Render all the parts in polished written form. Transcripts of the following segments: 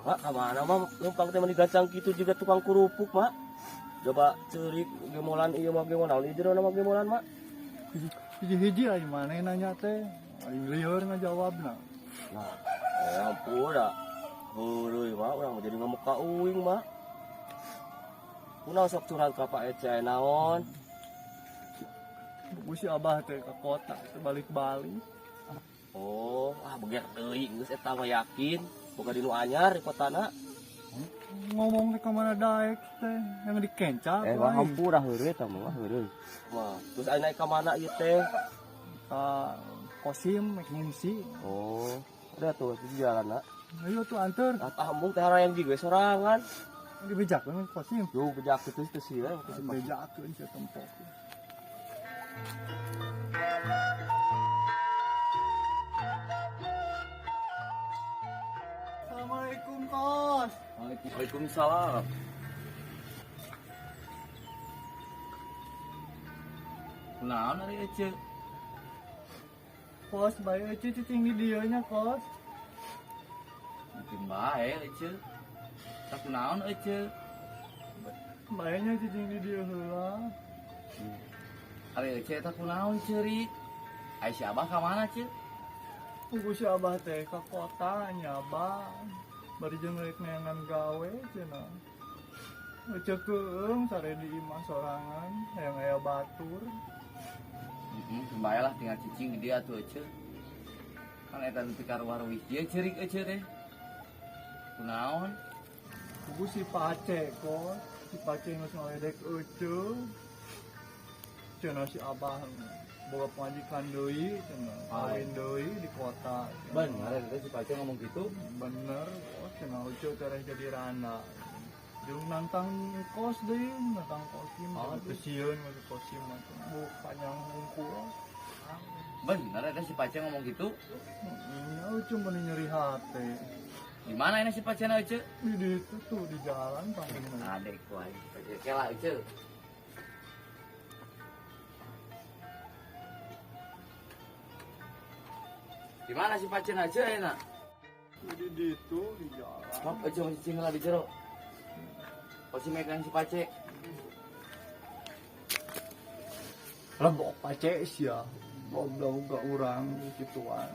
Mak, kemana mah? Numpang teman digacang gitu juga tukang kerupuk, mak. Coba cerik gemolan iya mah gemolan di jero nama gemolan, mak. Hiji-hiji aja mana yang nanya teh. Aing lieur ngajawabna. Nah, ya ampun dah. Heureui mak, urang jadi ngamuk ka uing, mak. Kunaon sok curhat ka Pak Ece naon? Bu si Abah teh ke kota teh balik-balik. Oh, beger deui geus eta mah yakin. Boga di nu anyar di kotana. Ngomong teh ka mana daek teh yang dikencak. Wah hampura heureuy eta mah heureuy. Mah, terus aya naik ka mana ieu teh? Ka Kosim make ngungsi. Oh, ada tuh di jalan nak. Ayo tuh anter. Tah ambung teh harayang jiga sorangan. Dibejakeun Kosim. Yo bejak teu sih ya, teu sih. Bejakeun sia tempok. Assalamualaikum Kos. Waalaikumsalam. Kunaon ari Ece? Kos bae Ece cicing di dieu nya Kos. Mungkin bae Ece. Tak kunaon Ece? Bae nya cicing di dieu heula. Ari Ece tak kunaon ceuri? Ai si Abah ka mana, Ce? Ugu si Abah teh ka kota nyaba. Bari jeung rek neangan gawe cenah. Ece keung sare di imah sorangan hayang aya batur. Kembali lah tinggal cicing di dia tuh Ece. Kan eta teu karuar-ruwih ieu ceurik Ece teh. Kunaon? Ugu si Pace Kos. Si Pace geus ngaledek Ece. Cenah si Abah boga pamajikan deui cenah. Kawin deui di kota. Bener eta si Pace ngomong gitu. Bener, Kos cenah Ece tereh jadi randa. Jeung nantang kos deui, nantang kosim, teu sieun masih kosim mah. Bu panjang hungkul. Bener eta si Pace ngomong gitu. Nya Ece meni nyeri hate. Di mana ini si Pace na Ece? Di ditu tuh di jalan panggilna. Adek wae. Kela Ece. Di mana si Pace na Ece ayeuna? Di ditu di jalan. Mak Ece masih cinggal di jero. Pasti megang si Pace. Lebok Pace sia. Boga-boga urang gituan.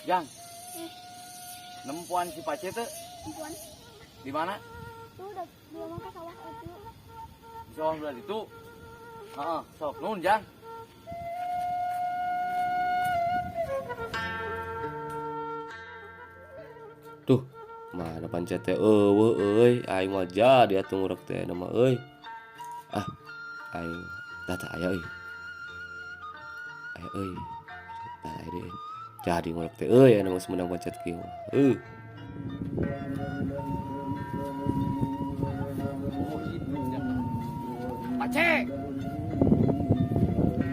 Yang. Nempuan si Pace teh Perempuan di mana? tuh udah dua mangka sawah itu. Di sawah belah itu. Heeh, sok nun Jang. Tuh, mana pancet teh eueuh aing mah jadi atuh ngurek teh nama euy. Ah, aing tata aya euy. Aya euy. Tah aya deui. Jadi ngurek teh euy anu geus meunang pancet kieu. Pace.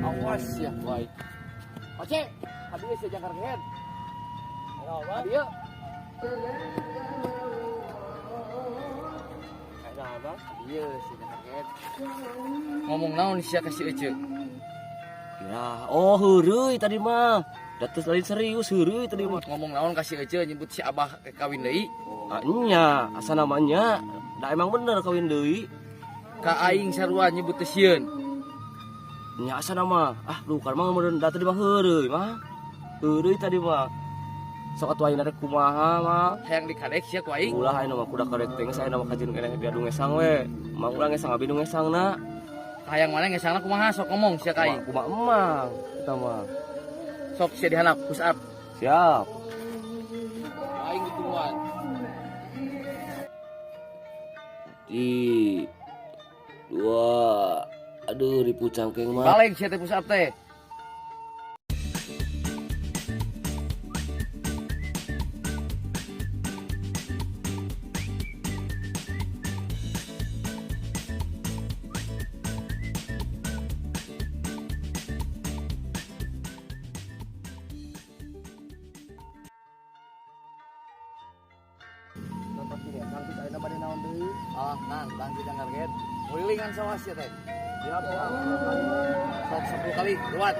Awas ya, baik. Pace, hadieu si jangkar gehet. Hadieu. Iya, si jangkar. Ngomong naon sia ka si Ece? Ya, oh heureuy tadi mah. Datus lain serius heureuy tadi mah. Ngomong naon ka si Ece nyebut si Abah kawin deui? Nya, asa namanya. Da emang bener kawin deui. Ka aing sarua nyebut teh sieun. Nya asa nama. Ah, lu kan mah meureun da tadi mah heureuy mah. Heureuy tadi mah. Sok atuh ayeuna rek kumaha mah? Hayang dikadek sia ku aing. Ulah ayeuna mah kuda kadek teh saya nama kajeun keneh biar ngesang we. Mang urang ngesang abi nu ngesangna. Hayang mana ngesangna kumaha sok ngomong sia ka aing. Kumaha emang eta mah. Sok sia dihandap push up. Siap. Aing duluan. Di dua. Aduh, ribu cangkeng mah. Balik sia teh pusat teh. Lanjut yang target. Wilingan sawas ya teh. Siap. Sok 10 kali, kuat.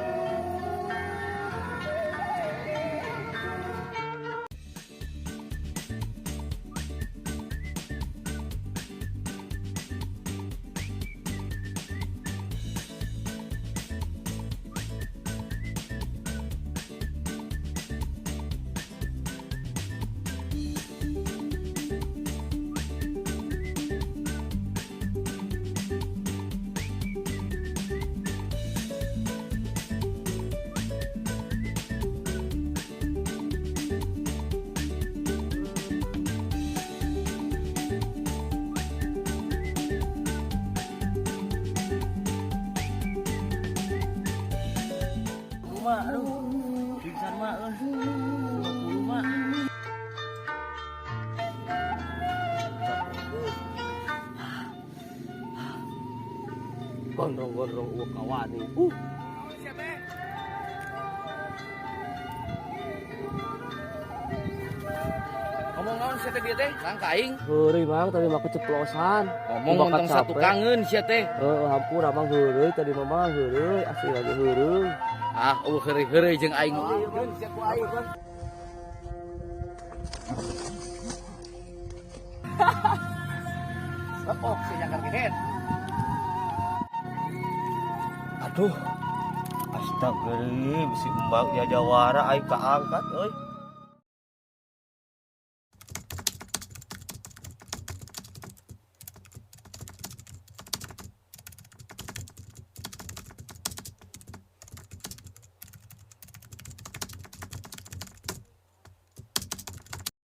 Mak, aduh, pingsan mak, 20 mak. Gondrong-gondrong uang kawan nih. Ngomong naon sia teh dia teh? Kang kaing. Heureuy Mang tadi mah keceplosan. Ngomong tentang satu kangen sia teh. Hampur Mang heureuy tadi mah heureuy asli lagi heureuy. Ah, heureuy jeung aing. Sia ku aing. Lepok si nyangkar gehet. Aduh. Astagfirullah, bisi umbang dia jawara ai kaangkat euy.